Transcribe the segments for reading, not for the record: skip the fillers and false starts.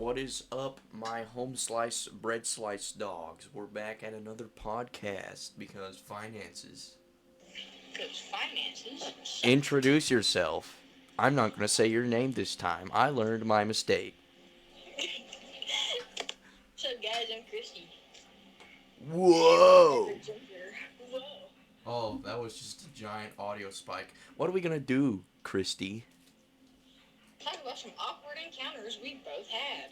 What is up, my home slice bread slice dogs? We're back at another podcast because finances. Because finances suck. Introduce yourself. I'm not going to say your name this time. I learned my mistake. So, guys, I'm Christy. And my Whoa! favorite ginger. Whoa. Oh, that was just a giant audio spike. What are we going to do, Christy? Talk about some awkward encounters we both had.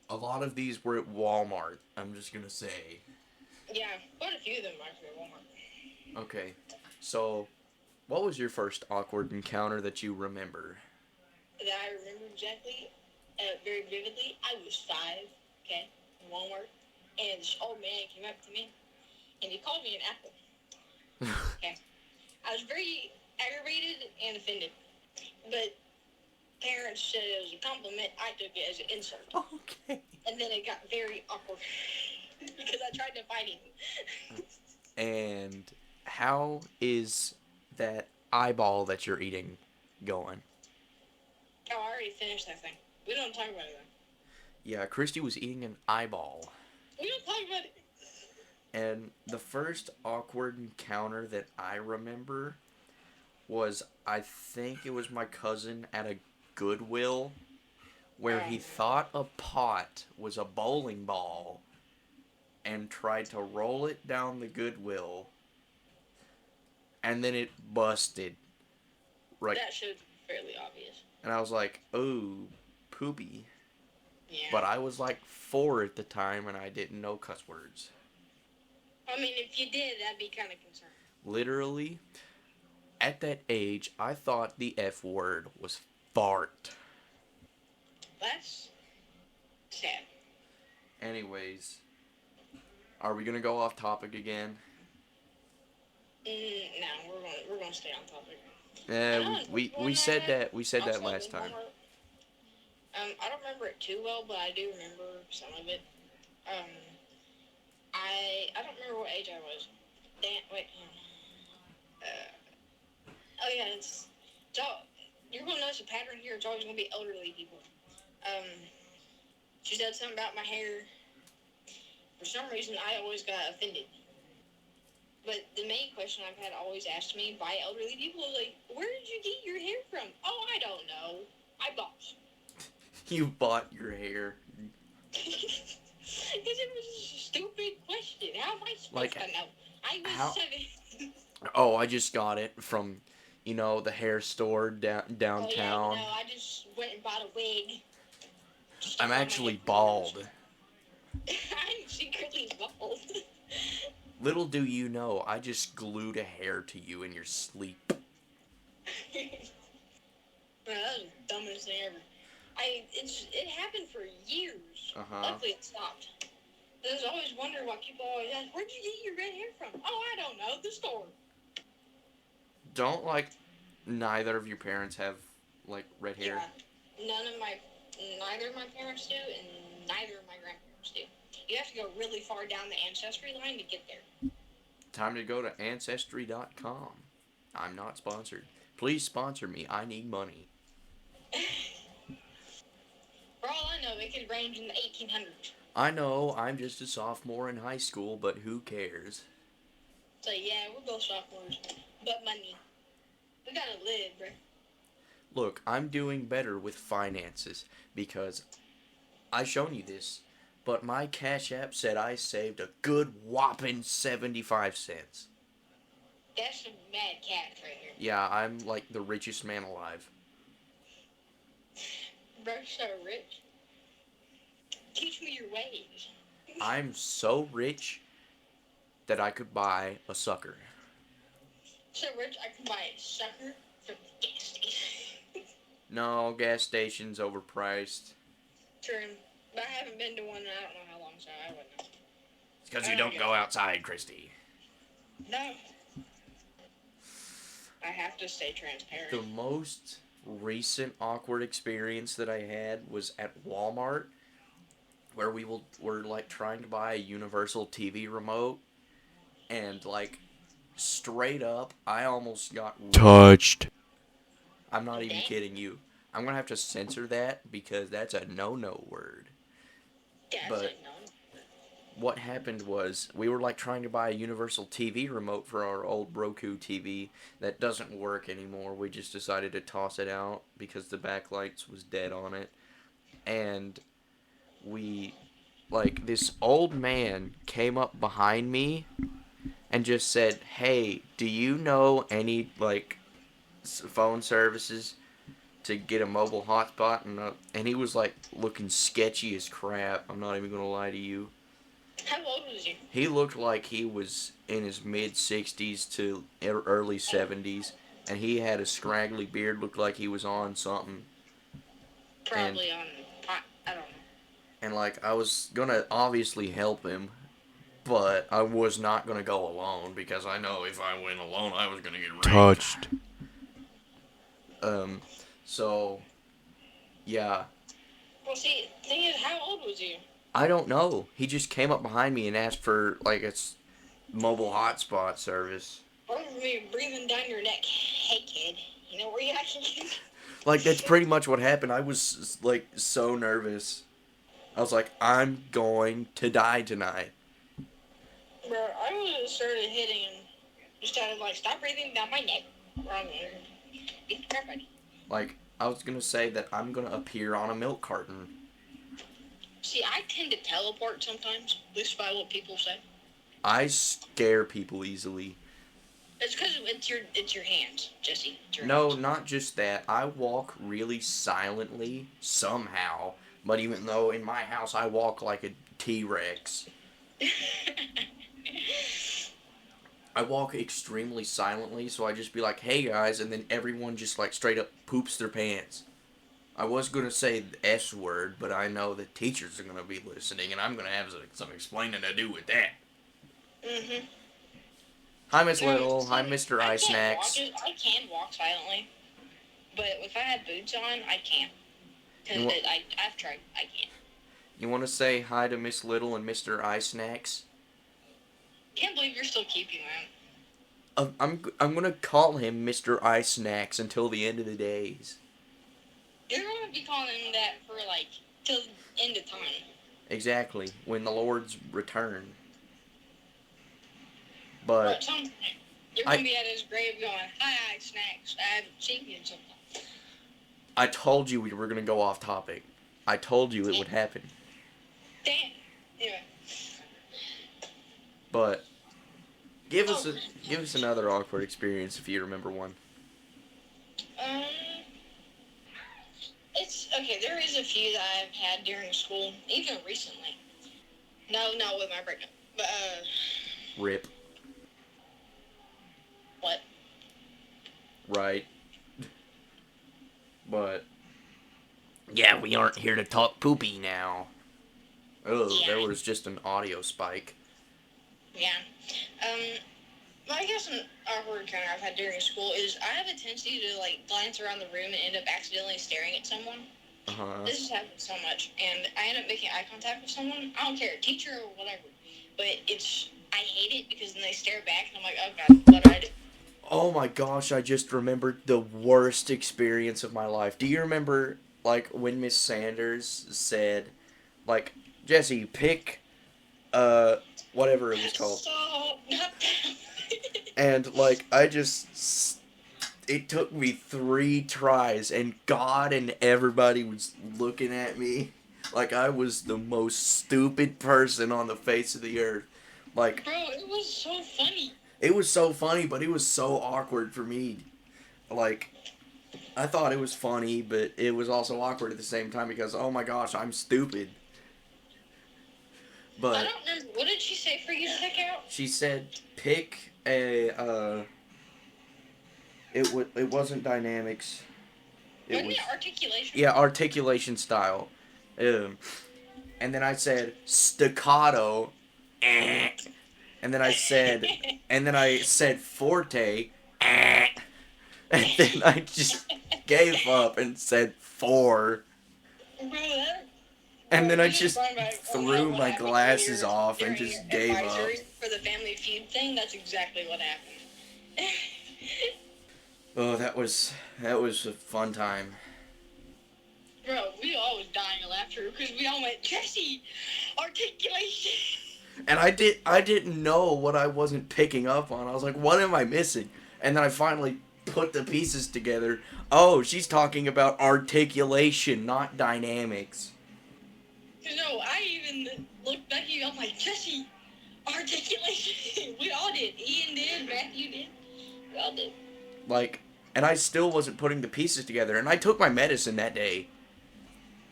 A lot of these were at Walmart, I'm just going to say. Yeah, quite a few of them actually at Walmart. Okay, so what was your first awkward encounter that you remember? That I remember exactly, very vividly. I was 5, okay, in Walmart, and this old man came up to me, and he called me an apple. Okay. I was very aggravated and offended, but parents said it was a compliment. I took it as an insult. Okay. And then it got very awkward because I tried to fight him. And how is that eyeball that you're eating going? Oh, I already finished that thing. We don't talk about it though. Yeah, Christy was eating an eyeball. We don't talk about it. And the first awkward encounter that I remember was, I think it was my cousin at a Goodwill where he thought a pot was a bowling ball and tried to roll it down the Goodwill, and then it busted. Right. That should be fairly obvious. And I was like, "Oh, poopy." Yeah. But I was like 4 at the time, and I didn't know cuss words. I mean, if you did, that'd be kind of concerning. Literally, at that age, I thought the F word was fart. That's sad. Anyways, are we gonna go off topic again? No, we're gonna stay on topic. We said that last time. I don't remember it too well, but I do remember some of it. I don't remember what age I was. Wait. Oh yeah, it's all, you're gonna notice a pattern here. It's always gonna be elderly people. She said something about my hair. For some reason, I always got offended. But the main question I've had always asked me by elderly people is like, "Where did you get your hair from?" "Oh, I don't know. I bought." You bought your hair. Because it was a stupid question. How am I supposed to know? I was 7. Oh, I just got it from, the hair store downtown. Oh, yeah, no, I just went and bought a wig. I'm actually bald. I'm secretly bald. Little do you know, I just glued a hair to you in your sleep. That was the dumbest thing ever. It happened for years. Luckily, it stopped. There's always wonder why people always ask, "Where'd you get your red hair from?" "Oh, I don't know. The store." Don't, neither of your parents have, red hair? Yeah. Neither of my parents do, and neither of my grandparents do. You have to go really far down the ancestry line to get there. Time to go to Ancestry.com. I'm not sponsored. Please sponsor me. I need money. For all I know, it could range in the 1800s. I know, I'm just a sophomore in high school, but who cares? So yeah, we're both sophomores. But money. We gotta live, bro. Look, I'm doing better with finances because I've shown you this, but my Cash App said I saved a good whopping 75 cents. That's some mad cash right here. Yeah, I'm like the richest man alive. Bro, so rich. Teach me your ways. I'm so rich that I could buy a sucker. So rich I can buy a sucker from the gas station. No, gas station's overpriced. True. But I haven't been to one in I don't know how long, so I wouldn't know. It's because you don't go outside, Christy. No. I have to stay transparent. The most recent awkward experience that I had was at Walmart, where were trying to buy a universal TV remote, and straight up, I almost got touched. I'm not even kidding you. I'm gonna have to censor that because that's a no word. Yeah, it's But like, no. what happened was we were like trying to buy a universal TV remote for our old Roku TV that doesn't work anymore. We just decided to toss it out because the backlights was dead on it. And we like this old man came up behind me and just said, "Hey, do you know any like phone services to get a mobile hotspot?" And he was like looking sketchy as crap. I'm not even gonna lie to you. How old was you? He looked like he was in his mid 60s to early 70s, and he had a scraggly beard. Looked like he was on something. And Probably on pot. I don't know. and like I was gonna obviously help him, but I was not gonna go alone because I know if I went alone, I was gonna get raped. Touched. So, yeah. Well, see, the thing is, how old was you? I don't know. He just came up behind me and asked for, like, a mobile hotspot service. Or me breathing down your neck. Hey, kid, you know where you actually Like, that's pretty much what happened. I was, like, so nervous. I was like, I'm going to die tonight. Bro, I would have started hitting and just started, like, stop breathing down my neck. Or I'm gonna get the crap out of you. Like, I was going to say that I'm going to appear on a milk carton. See, I tend to teleport sometimes, at least by what people say. I scare people easily. It's because it's your hands, Jesse. It's your No, hands. not just that. I walk really silently, somehow. But even though in my house I walk like a T-Rex. I walk extremely silently, so I just be like, hey guys, and then everyone just like straight up poops their pants. I was going to say the S word, but I know the teachers are going to be listening, and I'm going to have some explaining to do with that. Mm-hmm. Hi, Miss Little. Hi, Mr. I Ice Snacks. I can walk silently, but if I have boots on, I can't. Because I've tried. I can't. You want to say hi to Miss Little and Mr. Ice Snacks? Can't believe you're still keeping that. I'm going to call him Mr. Ice Snacks until the end of the days. You're going to be calling him that for, like, till the end of time. Exactly, when the Lord's return. But you're going to be at his grave going, hi, Snacks, I haven't seen you in some time. I told you we were going to go off topic. I told you it would happen. Damn. Anyway. But give us another awkward experience if you remember one. It's okay. There is a few that I've had during school, even recently. No, not with my breakup, but Rip. What? Right. But yeah, we aren't here to talk poopy now. Oh, Yeah. There was just an audio spike. Yeah. Well, I guess an awkward encounter I've had during school is I have a tendency to, like, glance around the room and end up accidentally staring at someone. Uh-huh. This has happened so much, and I end up making eye contact with someone. I don't care, teacher or whatever, but I hate it because then they stare back, and I'm like, oh god, what did I do? Oh my gosh, I just remembered the worst experience of my life. Do you remember, like, when Miss Sanders said, like, Jesse, pick, whatever it was called. Stop. Not that. And, like, it took me 3 tries, and God and everybody was looking at me like I was the most stupid person on the face of the earth. Like, Bro, it was so funny. it was so funny, but it was so awkward for me. Like, I thought it was funny, but it was also awkward at the same time because, oh my gosh, I'm stupid. But I don't remember. What did she say for you to pick out? she said, pick a, it wasn't dynamics. Wasn't it articulation? Yeah, articulation style. And then I said, staccato. And then I said forte. And then I just gave up and said 4. Bro, that... And then I This just is going back- threw what my happened glasses during off and your just gave up. advisory for the Family Feud thing, that's exactly what happened. Oh, that was a fun time. after because we all went, Jesse, articulation. And I didn't know what I wasn't picking up on. I was like, what am I missing? And then I finally put the pieces together. Oh, she's talking about articulation, not dynamics. No, I even looked back at you. I'm like, Jesse, articulation. We all did. Ian did. Matthew did. We all did. Like, and I still wasn't putting the pieces together. And I took my medicine that day.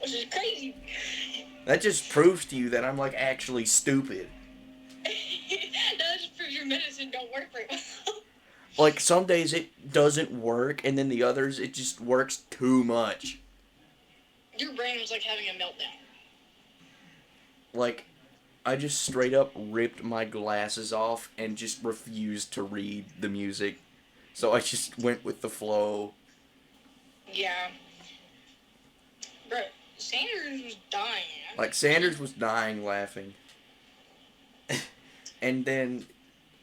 Which is crazy. That just proves to you that I'm, like, actually stupid. That just proves your medicine don't work very well. Like, some days it doesn't work, and then the others, it just works too much. Your brain was like having a meltdown. Like, I just straight up ripped my glasses off and just refused to read the music. So I just went with the flow. Yeah. Bro, Sanders was dying. Like, Sanders was dying laughing. And then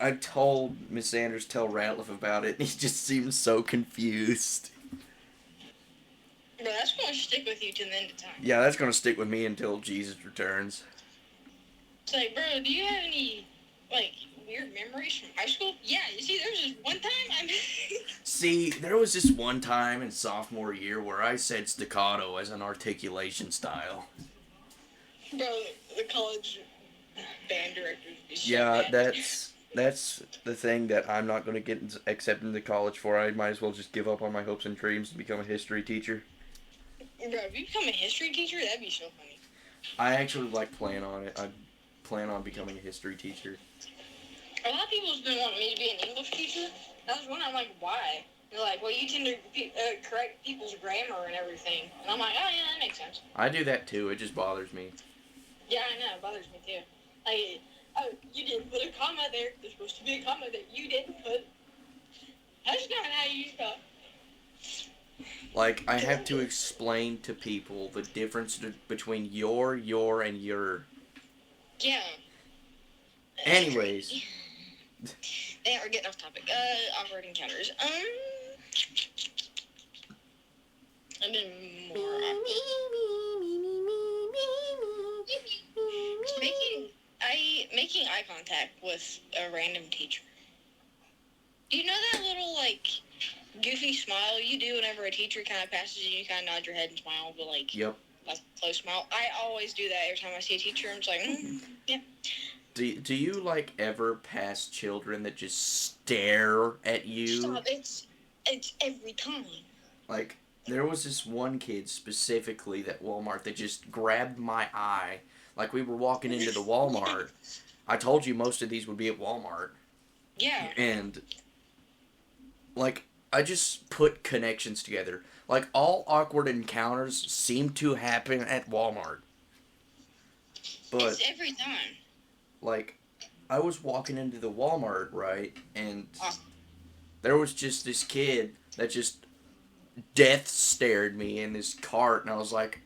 I told Miss Sanders, tell Ratliff about it, and he just seemed so confused. Bro, that's going to stick with you to the end of time. Yeah, that's going to stick with me until Jesus returns. It's like, bro, do you have any, like, weird memories from high school? Yeah, you see, there was this one time See, there was this one time in sophomore year where I said staccato as an articulation style. Bro, the college band directors. Yeah, that's the thing that I'm not going to get accepted into college for. I might as well just give up on my hopes and dreams and become a history teacher. Bro, if you become a history teacher, that'd be so funny. I actually plan on it. I plan on becoming a history teacher. A lot of people's been wanting me to be an English teacher. I was wondering, I'm like, why? They're like, well, you tend to correct people's grammar and everything. And I'm like, oh, yeah, that makes sense. I do that too. It just bothers me. Yeah, I know. It bothers me too. Like, oh, you didn't put a comma there. There's supposed to be a comma that you didn't put. That's not how you spell. Like, I have to explain to people the difference between your, and your. Yeah. Anyways. Yeah, we're getting off topic. Awkward encounters. I've been more making eye contact with a random teacher. Do you know that little, like, goofy smile you do whenever a teacher kind of passes you, you kind of nod your head and smile, but, like, Yep. a close smile? I always do that every time I see a teacher. I'm just like, yeah. Do you, like, ever pass children that just stare at you? Stop. It's every time. Like, there was this one kid specifically at Walmart that just grabbed my eye. Like, we were walking into the Walmart. I told you most of these would be at Walmart. Yeah. And, like, I just put connections together. Like, all awkward encounters seem to happen at Walmart. But it's every time. Like, I was walking into the Walmart, right? And there was just this kid that just death stared me in this cart. And I was like,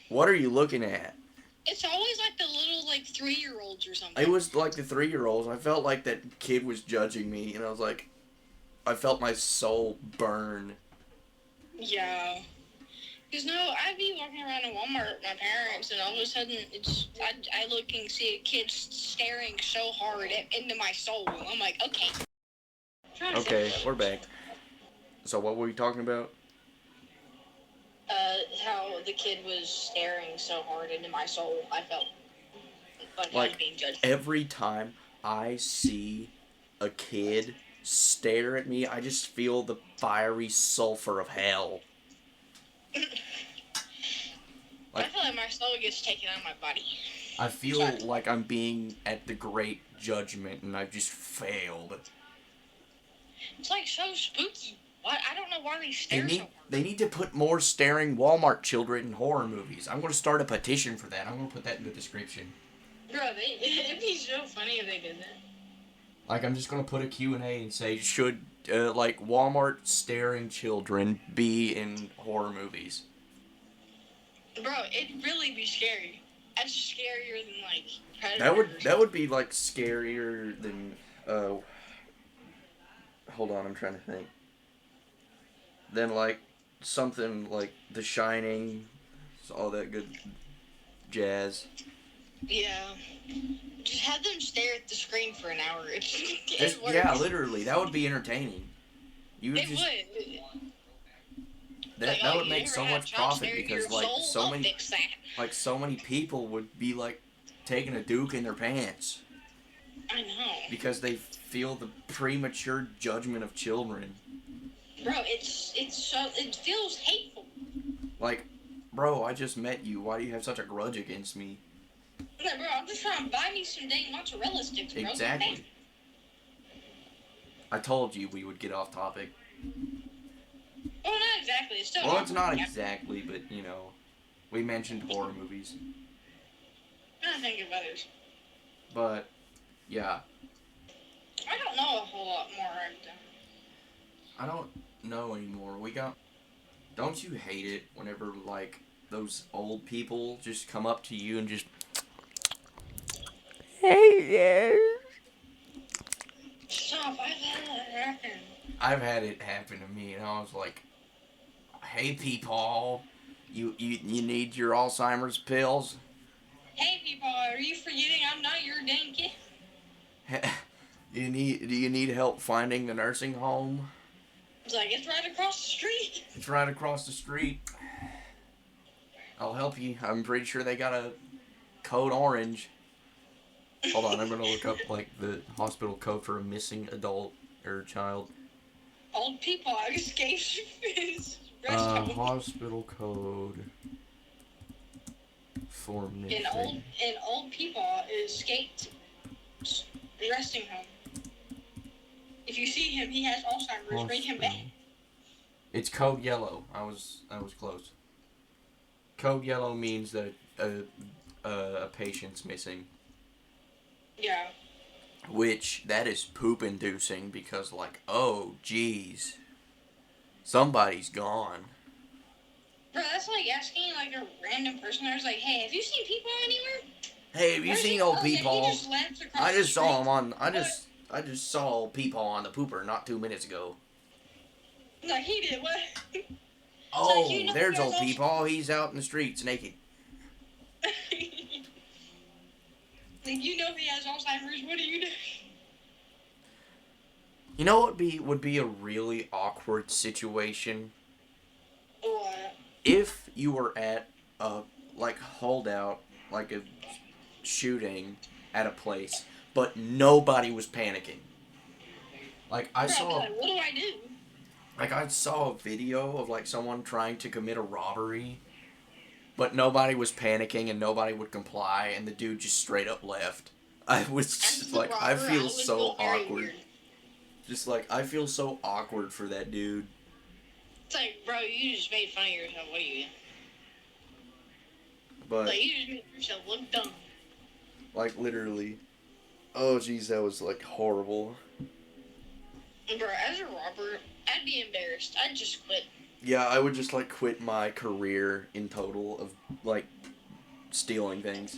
what are you looking at? It's always like the little, like, 3-year-olds or something. It was like the 3-year-olds. I felt like that kid was judging me. And I was like, I felt my soul burn. Yeah. Because, no, I'd be walking around in Walmart with my parents, and all of a sudden, I look and see a kid staring so hard into my soul. And I'm like, okay. Okay, we're back. So what were we talking about? How the kid was staring so hard into my soul, I felt like I was being judged. Every time I see a kid stare at me, I just feel the fiery sulfur of hell. I feel like my soul gets taken out of my body. I feel like I'm being at the great judgment and I've just failed. It's like so spooky. Why? I don't know why they stare so hard. They need to put more staring Walmart children in horror movies. I'm going to start a petition for that. I'm going to put that in the description. Bro, it'd be so funny if they did that. Like, I'm just going to put a Q&A and say, should, like, Walmart staring children be in horror movies? Bro, it'd really be scary. That's scarier than, like, Predator. That would be, like, scarier than, hold on, I'm trying to think. Then, like, something like The Shining, all that good jazz. Yeah. Just have them stare at the screen for an hour. Yeah, literally, that would be entertaining. You would It just would. that would make you so ever had much jobs profit stare at because your like soul? so I'll many fix that. so many people would be like taking a Duke in their pants I know. because they feel the premature judgment of children. Bro, it feels hateful. Like, bro, I just met you. Why do you have such a grudge against me? Like, bro, I'm just trying to buy me some dang mozzarella sticks, bro. Exactly. I told you we would get off topic. Well, not exactly. It's still Well, it's not exactly, but, you know, we mentioned horror movies. I think of others. But, yeah. I don't know a whole lot more. I don't know anymore. Don't you hate it whenever, like, those old people just come up to you and just... Hey there. Stop, I've had that happen. I've had it happen to me, and I was like, hey, people, you need your Alzheimer's pills? Hey, people, are you forgetting I'm not your dang kid? Do you need help finding the nursing home? It's like, it's right across the street. It's right across the street. I'll help you. I'm pretty sure they got a code orange. Hold on, I'm gonna look up like the hospital code for a missing adult or child. Old people escaped his rest home. Hospital code for missing. An old people escaped resting home. If you see him, he has Alzheimer's. Bring him back. It's code yellow. I was close. Code yellow means that a patient's missing. Yeah. Which, that is poop-inducing because, like, oh, geez. Somebody's gone. Bro, that's like asking, like, a random person. I was like, hey, have you seen people anywhere? Hey, have you seen old people? He just laughed across I just the saw street. them I just saw old people on the pooper not 2 minutes ago. Like, he did what? Oh, like, you know, there's old people. He's out in the streets naked. Like, you know he has Alzheimer's. What do you do? You know what would be a really awkward situation? What? If you were at a, like, holdout, like a shooting at a place, but nobody was panicking. Like, I saw... Like, what do I do? Like, I saw a video of, like, someone trying to commit a robbery, but nobody was panicking and nobody would comply, and the dude just straight up left. I was just, like, I feel so awkward. Weird. Just, like, I feel so awkward for that dude. It's like, bro, you just made fun of yourself. What are you doing? But... Like, you just made yourself look dumb. Like, literally. Oh, jeez, that was, like, horrible. Bro, as a robber, I'd be embarrassed. I'd just quit. Yeah, I would just, like, quit my career in total of, like, stealing things.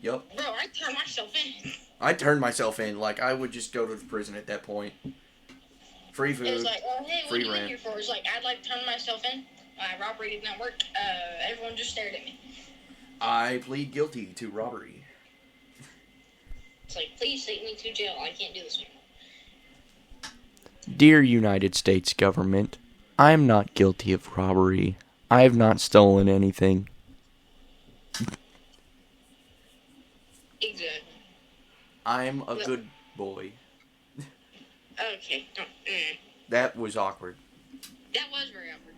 Yup. Bro, I'd turn myself in. I'd turn myself in. Like, I would just go to the prison at that point. Free food. It was like, oh, hey, what are you in rent. here for? It was like, I'd like to turn myself in. My robbery did not work. Everyone just stared at me. I plead guilty to robbery. It's like, please take me to jail. I can't do this anymore. Dear United States government, I am not guilty of robbery. I have not stolen anything. Exactly. I'm a good boy. Okay. That was awkward. That was very awkward.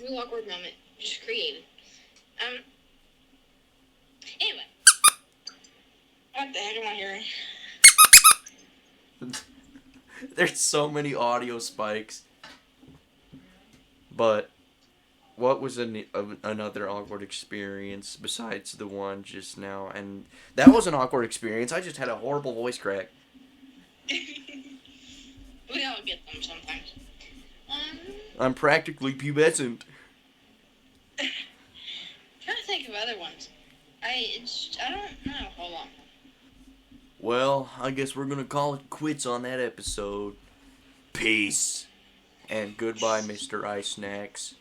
Real awkward moment. Just created. Anyway. What the heck am I hearing? There's so many audio spikes. But what was another awkward experience besides the one just now? And that was an awkward experience. I just had a horrible voice crack. We all get them sometimes. I'm practically pubescent. Trying to think of other ones. I don't know. Hold on. Well, I guess we're gonna call it quits on that episode. Peace. And goodbye, Mr. Ice Snacks.